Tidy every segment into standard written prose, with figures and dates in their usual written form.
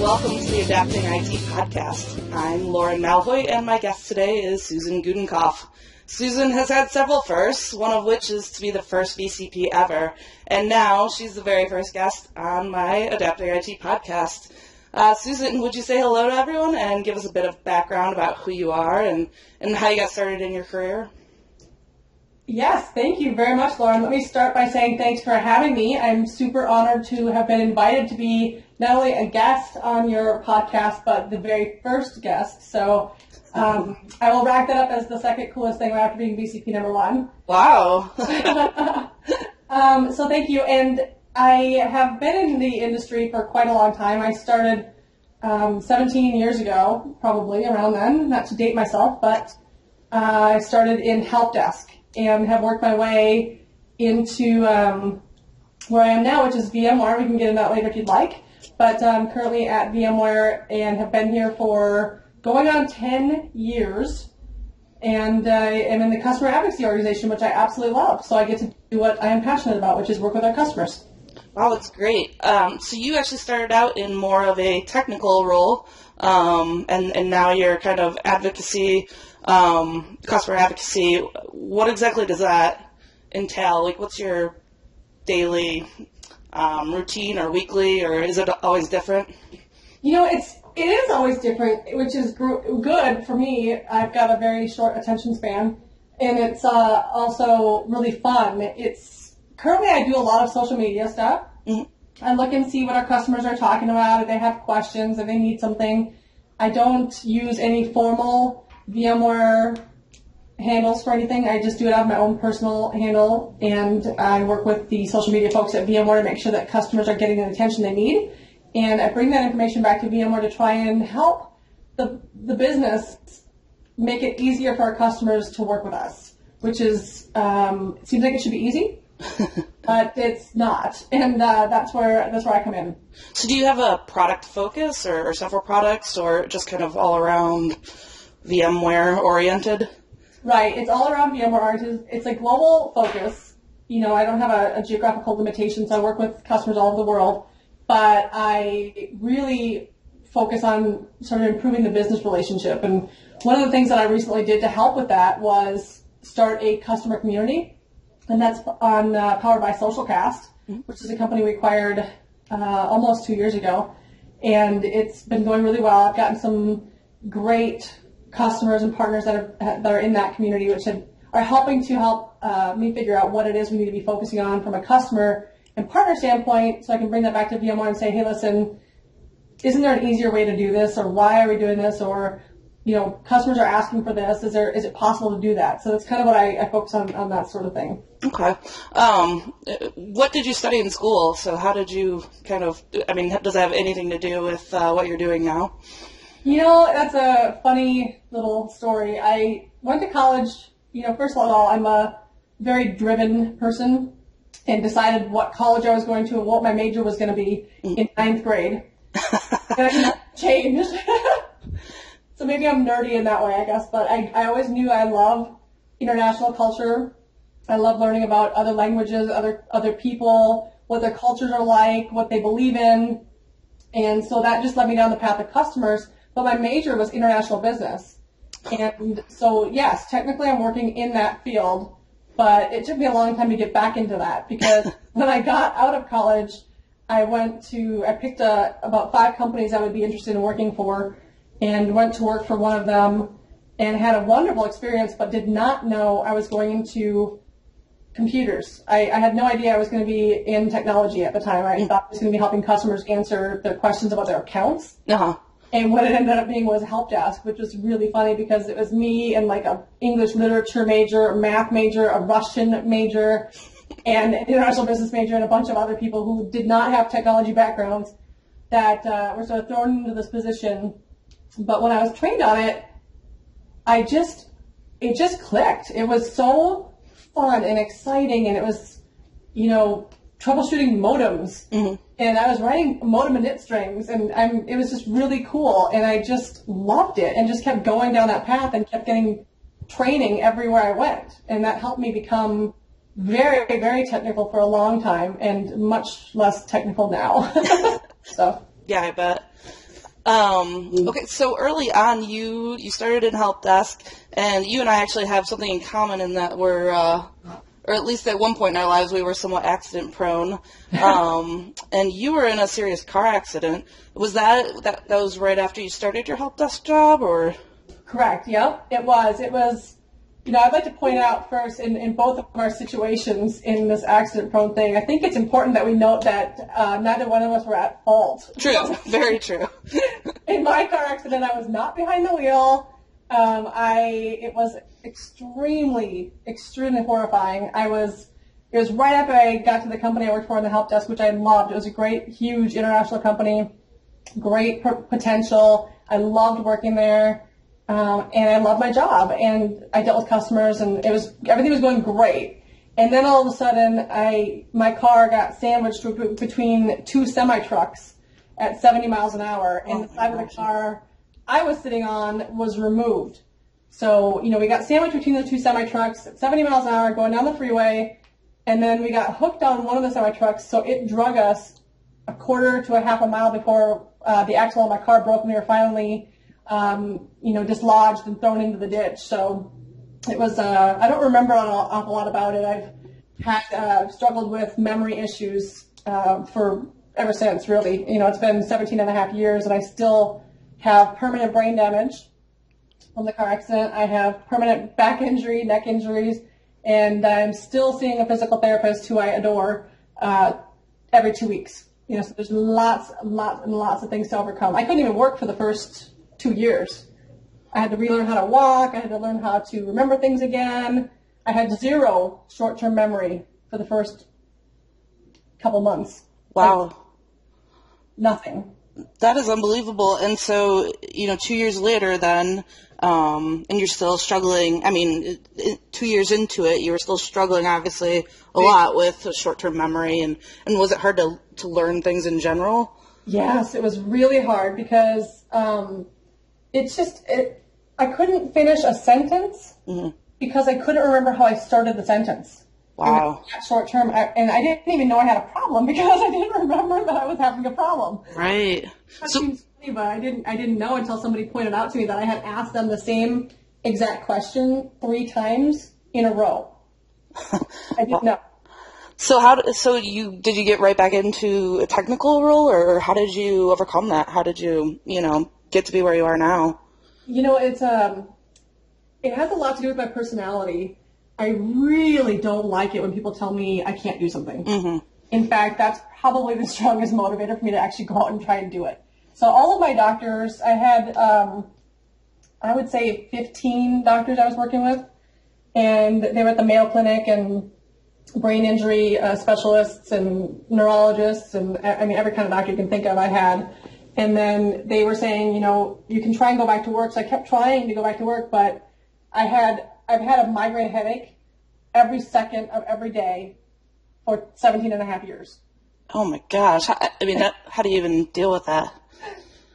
welcome to the AdaptingIT podcast. I'm Lauren Malhoit, and my guest today is Susan Gudenkauf. Susan has had several firsts, one of which is to be the first VCP ever, and now she's the very first guest on my AdaptingIT podcast. Susan, would you say hello to everyone and give us a bit of background about who you are and how you got started in your career? Yes, thank you very much, Lauren. Let me start by saying thanks for having me. I'm super honored to have been invited to be not only a guest on your podcast, but the very first guest. So I will rack that up as the second coolest thing after being VCP number one. Wow. So thank you. And I have been in the industry for quite a long time. I started 17 years ago, probably around then, not to date myself, but I started in help desk and have worked my way into where I am now, which is VMware. We can get into that later if you'd like. But I'm currently at VMware and have been here for going on 10 years. And I am in the customer advocacy organization, which I absolutely love. So I get to do what I am passionate about, which is work with our customers. Wow, that's great. So you actually started out in more of a technical role, and now you're kind of advocacy, customer advocacy. What exactly does that entail? Like, what's your daily routine or weekly, or is it always different? You know, it is always different, which is good for me. I've got a very short attention span, and it's also really fun. Currently I do a lot of social media stuff. Mm-hmm. I look and see what our customers are talking about, if they have questions, if they need something. I don't use any formal VMware handles for anything. I just do it out of my own personal handle, and I work with the social media folks at VMware to make sure that customers are getting the attention they need. And I bring that information back to VMware to try and help the business make it easier for our customers to work with us, which is, it seems like it should be easy, but it's not. And that's where I come in. So do you have a product focus or several products, or just kind of all around VMware oriented? Right. It's all around VMware oriented. It's a global focus. You know, I don't have a geographical limitation, so I work with customers all over the world. But I really focus on sort of improving the business relationship. And one of the things that I recently did to help with that was start a customer community. And that's on powered by Socialcast, which is a company we acquired almost 2 years ago. And it's been going really well. I've gotten some great customers and partners that are in that community, which are helping to help me figure out what it is we need to be focusing on from a customer and partner standpoint, so I can bring that back to VMware and say, hey, listen, isn't there an easier way to do this, or why are we doing this, or, you know, customers are asking for this, is it possible to do that? So that's kind of what I focus on that sort of thing. Okay. What did you study in school? So how did you does that have anything to do with what you're doing now? You know, that's a funny little story. I went to college, you know, first of all, I'm a very driven person, and decided what college I was going to and what my major was going to be in 9th grade. And I changed. So maybe I'm nerdy in that way, I guess, but I always knew I love international culture. I love learning about other languages, other people, what their cultures are like, what they believe in. And so that just led me down the path of customers. But my major was international business. And so, yes, technically I'm working in that field. But it took me a long time to get back into that, because when I got out of college, I picked about 5 companies I would be interested in working for, and went to work for one of them and had a wonderful experience, but did not know I was going into computers. I had no idea I was going to be in technology at the time. I thought I was going to be helping customers answer their questions about their accounts. Uh-huh. And what it ended up being was help desk, which was really funny because it was me and like a English literature major, a math major, a Russian major, and an international business major, and a bunch of other people who did not have technology backgrounds that were sort of thrown into this position. But when I was trained on it, it just clicked. It was so fun and exciting, and it was, you know, troubleshooting modems. Mm-hmm. And I was writing modem init strings, and it was just really cool, and I just loved it, and just kept going down that path and kept getting training everywhere I went, and that helped me become very, very technical for a long time, and much less technical now. So yeah, I bet. Okay, so early on, you started in help desk, and you and I actually have something in common in that we're, or at least at one point in our lives, we were somewhat accident prone. And you were in a serious car accident. Was that was right after you started your help desk job, or? Correct. Yep, it was. I'd like to point out first in both of our situations in this accident-prone thing, I think it's important that we note that neither one of us were at fault. True. Very true. In my car accident, I was not behind the wheel. It was extremely horrifying. It was right after I got to the company I worked for in the help desk, which I loved. It was a great, huge international company, great potential. I loved working there. And I loved my job, and I dealt with customers, and everything was going great. And then all of a sudden, my car got sandwiched between two semi-trucks at 70 miles an hour, and the side of the car I was sitting on was removed. So, we got sandwiched between the two semi-trucks at 70 miles an hour going down the freeway, and then we got hooked on one of the semi-trucks, so it drug us a quarter to a half a mile before the axle on my car broke, and we were finally dislodged and thrown into the ditch. So it was, I don't remember an awful lot about it. I've had, struggled with memory issues, for ever since, really. It's been 17 and a half years, and I still have permanent brain damage from the car accident. I have permanent back injury, neck injuries, and I'm still seeing a physical therapist who I adore, every 2 weeks. So there's lots and lots of things to overcome. I couldn't even work for the first 2 years. I had to relearn how to walk. I had to learn how to remember things again. I had zero short-term memory for the first couple months. Wow. Nothing. That is unbelievable. And so, 2 years later then, and you're still struggling. 2 years into it, you were still struggling, obviously, a lot with short-term memory. And was it hard to learn things in general? Yes, it was really hard because I couldn't finish a sentence because I couldn't remember how I started the sentence. Wow. Short term, and I didn't even know I had a problem because I didn't remember that I was having a problem. Right. That seems funny, but I didn't know until somebody pointed out to me that I had asked them the same exact question 3 times in a row. I didn't know. So did you get right back into a technical role, or how did you overcome that? How did you, get to be where you are now? It has a lot to do with my personality. I really don't like it when people tell me I can't do something. Mm-hmm. In fact, that's probably the strongest motivator for me to actually go out and try and do it. So all of my doctors, I had, I would say 15 doctors I was working with, and they were at the Mayo Clinic and brain injury specialists and neurologists and every kind of doctor you can think of I had. And then they were saying, you can try and go back to work. So I kept trying to go back to work, but I've had a migraine headache every second of every day for 17 and a half years. Oh my gosh. How do you even deal with that?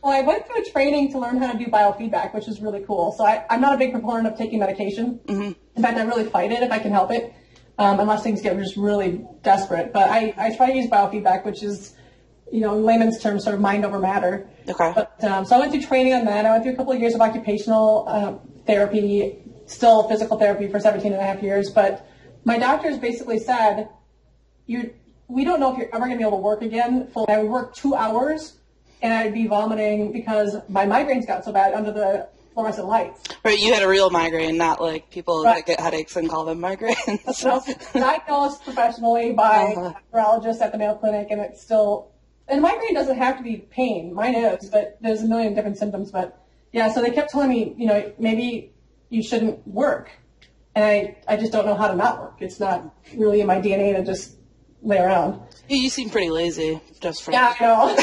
Well, I went through a training to learn how to do biofeedback, which is really cool. So I'm not a big proponent of taking medication. Mm-hmm. In fact, I really fight it if I can help it, unless things get just really desperate. But I try to use biofeedback, which is, in layman's terms, sort of mind over matter. Okay. But, so I went through training on that. I went through a couple of years of occupational therapy, still physical therapy for 17 and a half years. But my doctors basically said, we don't know if you're ever going to be able to work again. I would work 2 hours, and I'd be vomiting because my migraines got so bad under the fluorescent lights. Right, you had a real migraine, not like people that get headaches and call them migraines. So I was diagnosed professionally by a neurologist at the Mayo Clinic, and it's still... And migraine doesn't have to be pain. Mine is, but there's a million different symptoms. But, yeah, so they kept telling me, maybe you shouldn't work. And I just don't know how to not work. It's not really in my DNA to just lay around. You seem pretty lazy, just for... Yeah, I know.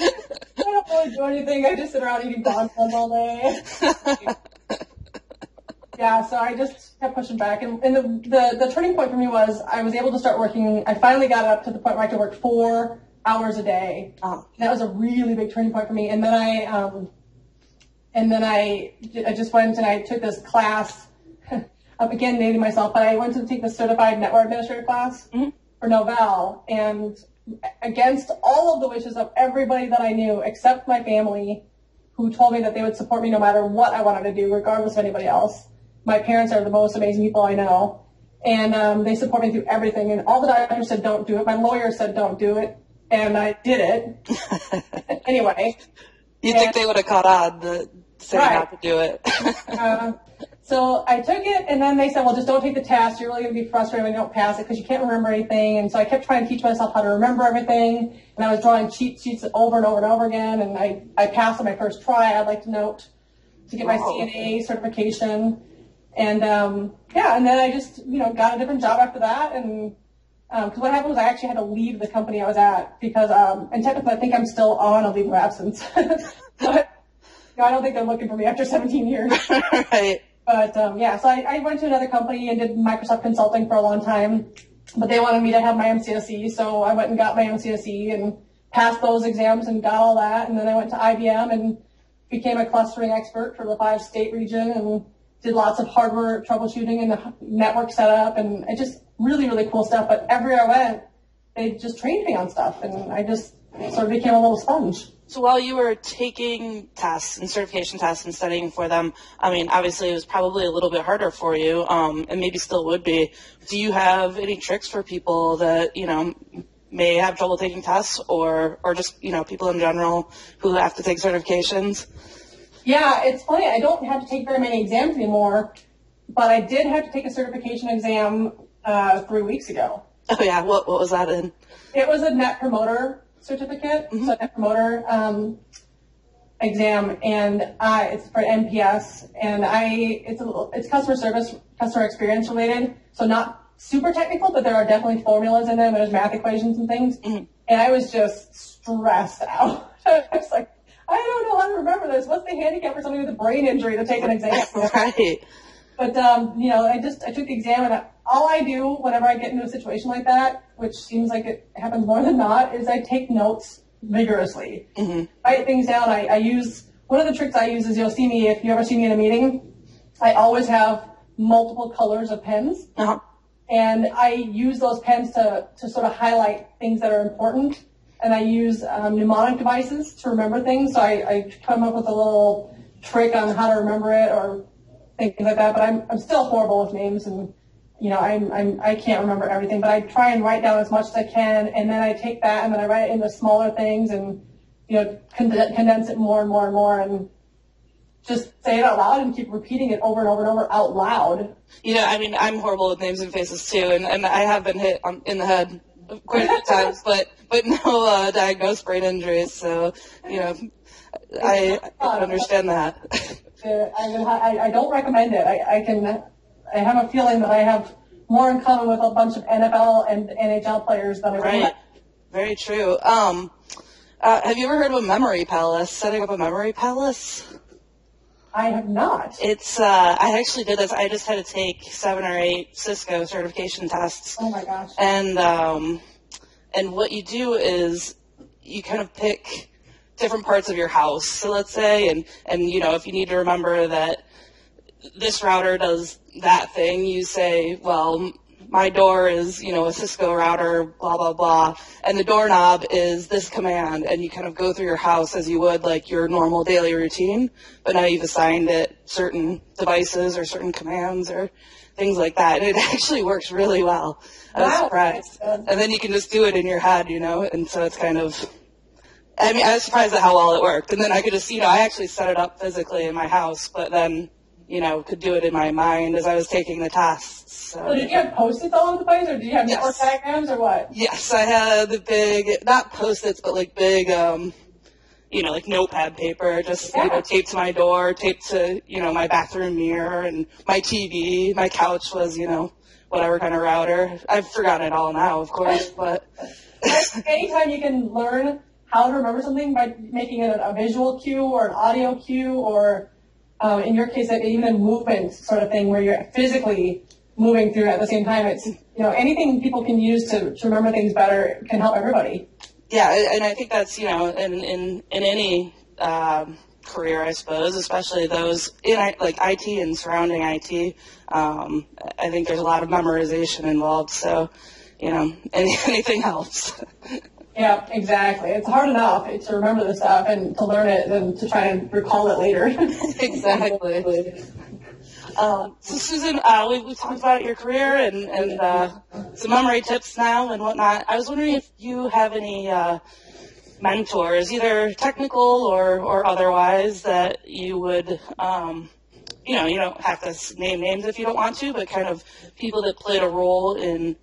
I don't really do anything. I just sit around eating bonbons all day. Yeah, so I just kept pushing back. And the turning point for me was I was able to start working. I finally got up to the point where I could work 4 hours a day. Oh. That was a really big turning point for me. And then I just went and I took this class. Again, dating myself, but I went to take the certified network administrator class for Novell, and against all of the wishes of everybody that I knew except my family, who told me that they would support me no matter what I wanted to do, regardless of anybody else. My parents are the most amazing people I know. And they support me through everything. And all the doctors said don't do it. My lawyer said don't do it. And I did it. Anyway. You'd think they would have caught on saying not to do it. So I took it, and then they said, well, just don't take the test. You're really going to be frustrated when you don't pass it because you can't remember anything. And so I kept trying to teach myself how to remember everything. And I was drawing cheat sheets over and over and over again. And I passed on my first try, I'd like to note, to get my CNA certification. And, and then I just, got a different job after that. And because what happened was I actually had to leave the company I was at because, and technically I think I'm still on a leave of absence. But I don't think they're looking for me after 17 years. Right. But, so I went to another company and did Microsoft consulting for a long time, but they wanted me to have my MCSE, so I went and got my MCSE and passed those exams and got all that, and then I went to IBM and became a clustering expert for the 5-state region and did lots of hardware troubleshooting and the network setup, and it just really, really cool stuff, but everywhere I went, they just trained me on stuff, and I just sort of became a little sponge. So while you were taking tests and certification tests and studying for them, I mean, obviously it was probably a little bit harder for you, and maybe still would be. Do you have any tricks for people that, may have trouble taking tests or just, people in general who have to take certifications? Yeah, it's funny. I don't have to take very many exams anymore, but I did have to take a certification exam 3 weeks ago. Oh, yeah. What was that in? It was a Net Promoter certificate, so Net Promoter exam, and it's for NPS, and it's customer service, customer experience related, so not super technical, but there are definitely formulas in there. There's math equations and things, and I was just stressed out. I was like, I don't know how to remember this. What's the handicap for somebody with a brain injury to take an exam? Right. But I took the exam, and all I do whenever I get into a situation like that, which seems like it happens more than not, is I take notes vigorously. Write things down. I use, one of the tricks I use is if you ever see me in a meeting, I always have multiple colors of pens. And I use those pens to sort of highlight things that are important. And I use mnemonic devices to remember things. So I come up with a little trick on how to remember it or things like that. But I'm still horrible with names, and I can't remember everything. But I try and write down as much as I can, and then I take that and then I write it into smaller things and condense it more and more and more, and just say it out loud and keep repeating it over and over and over out loud. I'm horrible with names and faces too, and I have been hit in the head quite a few times, but no diagnosed brain injuries, so, I understand that. I don't recommend it. I have a feeling that I have more in common with a bunch of NFL and NHL players than I do. Right. Very true. Have you ever heard of a memory palace, setting up a memory palace? I have not. It's, I actually did this. I just had to take 7 or 8 Cisco certification tests. Oh my gosh. And what you do is you kind of pick different parts of your house. So let's say, and if you need to remember that this router does that thing, you say, well, my door is, a Cisco router, blah, blah, blah, and the doorknob is this command, and you kind of go through your house as you would, like, your normal daily routine, but now you've assigned it certain devices or certain commands or things like that, and it actually works really well. I was surprised. And then you can just do it in your head, and so it's kind of, I was surprised at how well it worked, and then I could just, I actually set it up physically in my house, but then, could do it in my mind as I was taking the tests. So did you have Post-its all over the place, or did you have network diagrams, or what? Yes, I had the big, not Post-its, but like big, like notepad paper, just, taped to my door, taped to, my bathroom mirror, and my TV. My couch was, whatever kind of router. I've forgotten it all now, of course, but. Anytime you can learn how to remember something by making it a visual cue or an audio cue, or in your case, even a movement sort of thing where you're physically moving through at the same time. It's, anything people can use to remember things better can help everybody. Yeah, and I think that's, in any career, I suppose, especially those in like IT and surrounding IT. I think there's a lot of memorization involved, so, anything helps. Yeah, exactly. It's hard enough to remember the stuff and to learn it and to try and recall it later. Exactly. So Susan, we've talked about your career and some memory tips now and whatnot. I was wondering if you have any mentors, either technical or otherwise, that you would, you don't have to name names if you don't want to, but kind of people that played a role in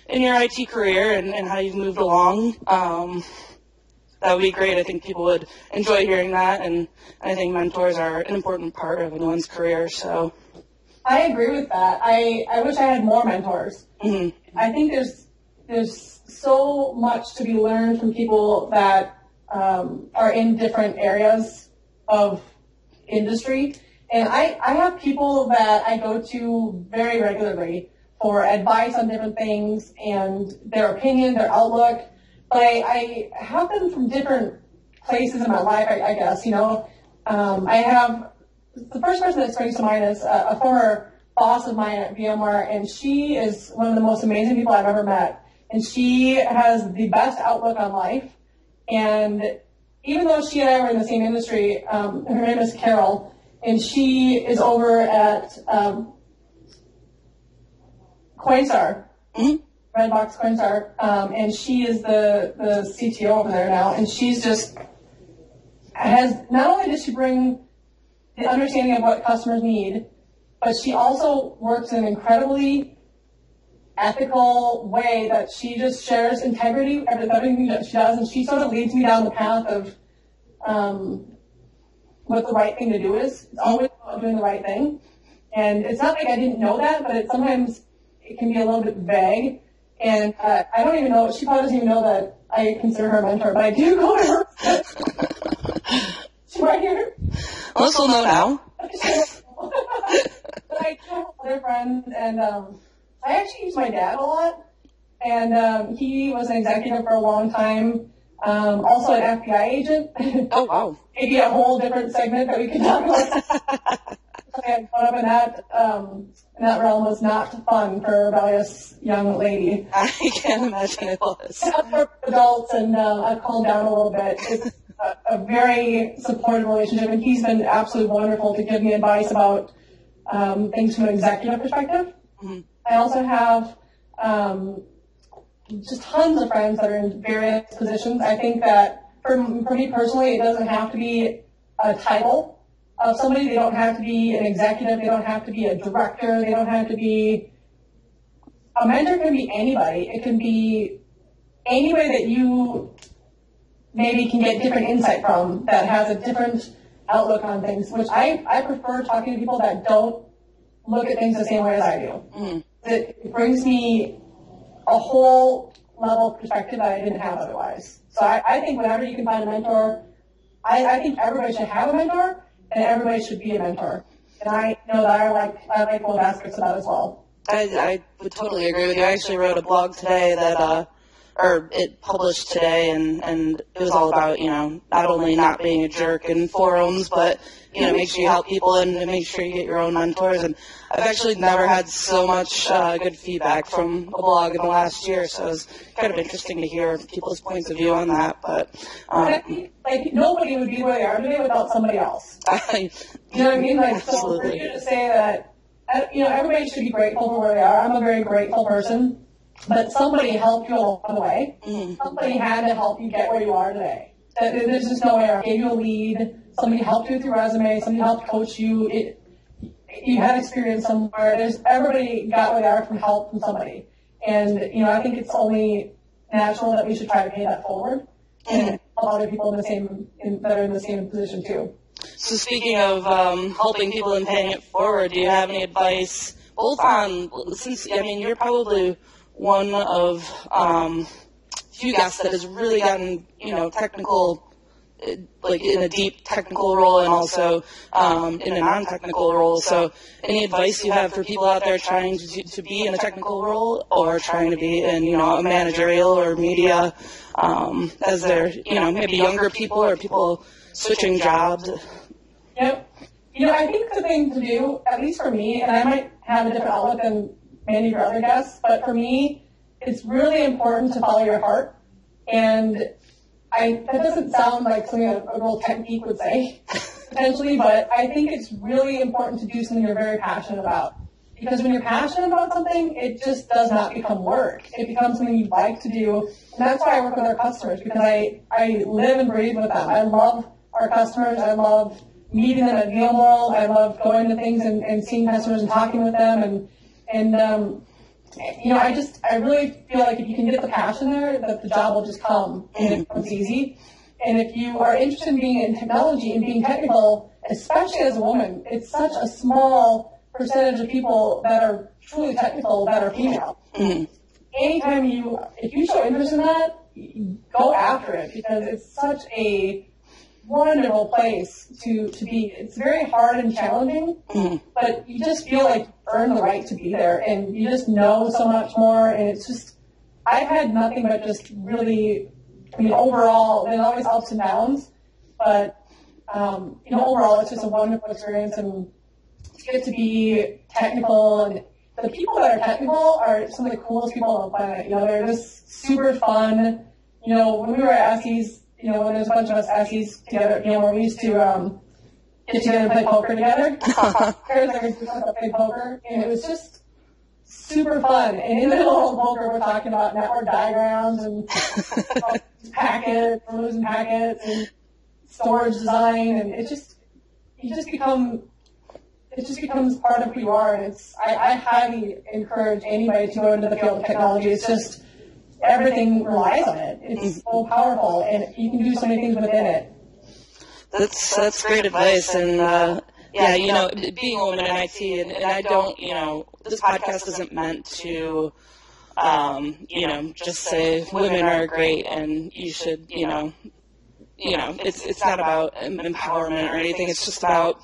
your IT career and how you've moved along. That would be great. I think people would enjoy hearing that, and I think mentors are an important part of anyone's career. So I agree with that. I wish I had more mentors. Mm-hmm. I think there's so much to be learned from people that are in different areas of industry. And I have people that I go to very regularly for advice on different things and their opinion, their outlook. But I have them from different places in my life, I guess. I have the first person that springs to mind is a former boss of mine at VMware, and she is one of the most amazing people I've ever met. And she has the best outlook on life. And even though she and I were in the same industry, her name is Carol, and she is over at Coinstar, Redbox Coinstar, and she is the CTO over there now. And she's just not only does she bring the understanding of what customers need, but she also works in an incredibly ethical way that she just shares integrity with everything that she does, and she sort of leads me down the path of what the right thing to do is. It's always about doing the right thing. And it's not like I didn't know that, but sometimes it can be a little bit vague. And I don't even know, she probably doesn't even know that I consider her a mentor, but I do go to her. She's right here. Well, she'll know now. But I do have other friends, and I actually use my dad a lot. And he was an executive for a long time, also an FBI agent. Oh, wow. Maybe a whole different segment that we could talk about. I caught up in that realm was not fun for a rebellious young lady. I can't imagine it was. For adults, and I've calmed down a little bit. It's a very supportive relationship, and he's been absolutely wonderful to give me advice about things from an executive perspective. Mm-hmm. I also have just tons of friends that are in various positions. I think that for me personally, it doesn't have to be a title of somebody. They don't have to be an executive. They don't have to be a director. They don't have to be a mentor. Can be anybody. It can be anybody that you maybe can get different insight from, that has a different outlook on things, which I prefer talking to people that don't look at things the same way as I do. Mm. It brings me a whole level of perspective that I didn't have otherwise. So I think whenever you can find a mentor, I think everybody should have a mentor, and everybody should be a mentor. And I know that I like both aspects of that as well. I would totally agree with you. I actually wrote a blog today that or it published today, and it was all about, not only not being a jerk in forums, but, make sure you help people and make sure you get your own mentors. And I've actually never had so much good feedback from a blog in the last year, so it was kind of interesting to hear people's points of view on that. But I think, nobody would be where they are today without somebody else. You know what I mean? So for you to say that, everybody should be grateful for where they are. I'm a very grateful person. But somebody helped you along the way. Mm-hmm. Somebody had to help you get where you are today. There's just no way around. Gave you a lead. Somebody helped you with your resume. Somebody helped coach you. You had experience somewhere. Everybody got where they are from help from somebody. And, I think it's only natural that we should try to pay that forward. Mm-hmm. And help other people that are in the same position too. So speaking of helping people and paying it forward, do you have any advice both on, you're probably one of few guests that has really gotten, technical, like in a deep technical role and also in a non-technical role. So any advice you have for people out there trying to be in a technical role or trying to be in, a managerial or media as they're, maybe younger people or people switching jobs? Yep. I think the thing to do, at least for me, and I might have a different outlook than many of your other guests, but for me, it's really important to follow your heart. And that doesn't sound like something a real tech geek would say, potentially, but I think it's really important to do something you're very passionate about. Because when you're passionate about something, it just does not become work. It becomes something you like to do. And that's why I work with our customers, because I live and breathe with them. I love our customers. I love meeting them at VMworld. I love going to things and seeing customers and talking with them. I really feel like if you can get the passion there, that the job will just come and it becomes easy. And if you are interested in being in technology and being technical, especially as a woman, it's such a small percentage of people that are truly technical that are female. Mm-hmm. Anytime if you show interest in that, go after it, because it's such a wonderful place to be. It's very hard and challenging, but you just feel like you earn the right to be there, and you just know so much more, and it's just, I've had nothing but just really, overall, there's always ups and downs, but, overall it's just a wonderful experience, and it's good to be technical, and the people that are technical are some of the coolest people on the planet. They're just super fun. When we were at SEs, when there's a bunch of us SEs together at VMware, we used to get together and play poker together. Play poker, and it was just super fun. And in the middle of poker, we're talking about network diagrams and packets, losing packets, and storage design, and it just becomes part of who you are. And I highly encourage anybody to go into the field of technology. It's just, everything relies on it. It's so powerful, and you can do so many things within it. That's great advice, and being a woman in IT, and I don't, this podcast isn't meant to, just say women are great and you should, it's not about empowerment or anything. It's just about,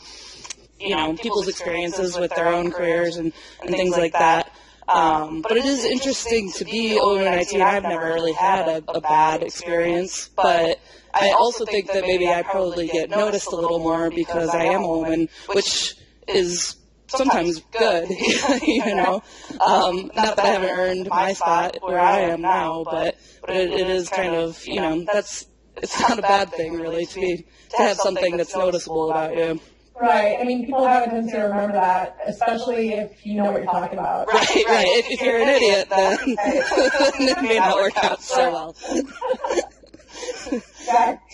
people's experiences with their own careers and things like that. But it is interesting to be a woman in IT, and I've never really had a bad experience, but I also think that maybe I probably get noticed a little more because I am a woman, which is sometimes good, Not that I haven't earned my spot where I am now, but it is kind of, it's not a bad thing really to have something that's noticeable about you. Right. People have a tendency to remember that, especially if you know what you're talking about. Right. If you're an idiot, then it may not work out so well. So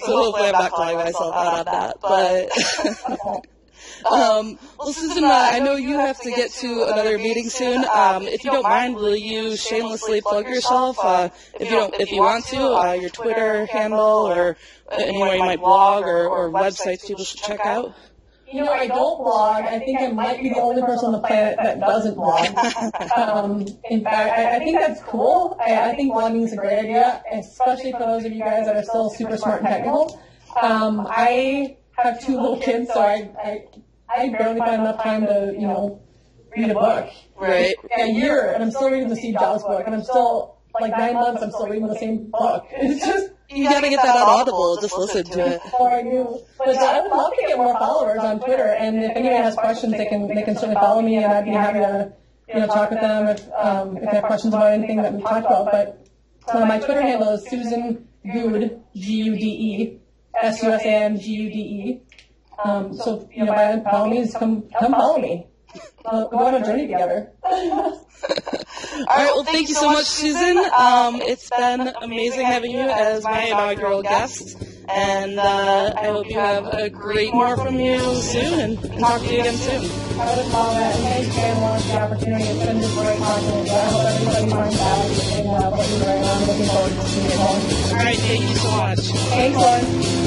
hopefully I'm not calling myself out on that. But, well, Susan, I know you have to get to another meeting soon. If you don't mind, will you shamelessly plug yourself? If you want to, your Twitter handle or anywhere you might blog or websites people should check out? I don't blog. I think I might be the only person on the planet that doesn't blog. In fact, I think that's cool. I think blogging is a great idea, especially for those of you guys that are still super smart and technical. I have 2 little kids, so I barely find enough time to, read a book. Right. A year, and I'm still reading the Steve Jobs book, and I'm still, 9 months, I'm still reading the same book. It's just, you gotta get that on Audible, just listen to it. Oh, I do. But I would love to get more followers on Twitter, and if anyone has questions, they can certainly follow me, and I'd be happy to, talk with them if they have questions about anything that we talked about. But my Twitter handle is Susan Gude, Gude, SUSAN, GUDE. So, by all means, come follow me. We'll go on a journey together. All right, well, thank you so much, Susan. It's been amazing having you as my inaugural guest, and I hope you have a great more from you soon, and talk to you again soon. I would love that, and thanks again, Lauren, for the opportunity. It's been just great talking with you. I hope everybody finds value in what you're doing. I'm looking forward to seeing it all. All right, thank you so much. Thanks, Lauren.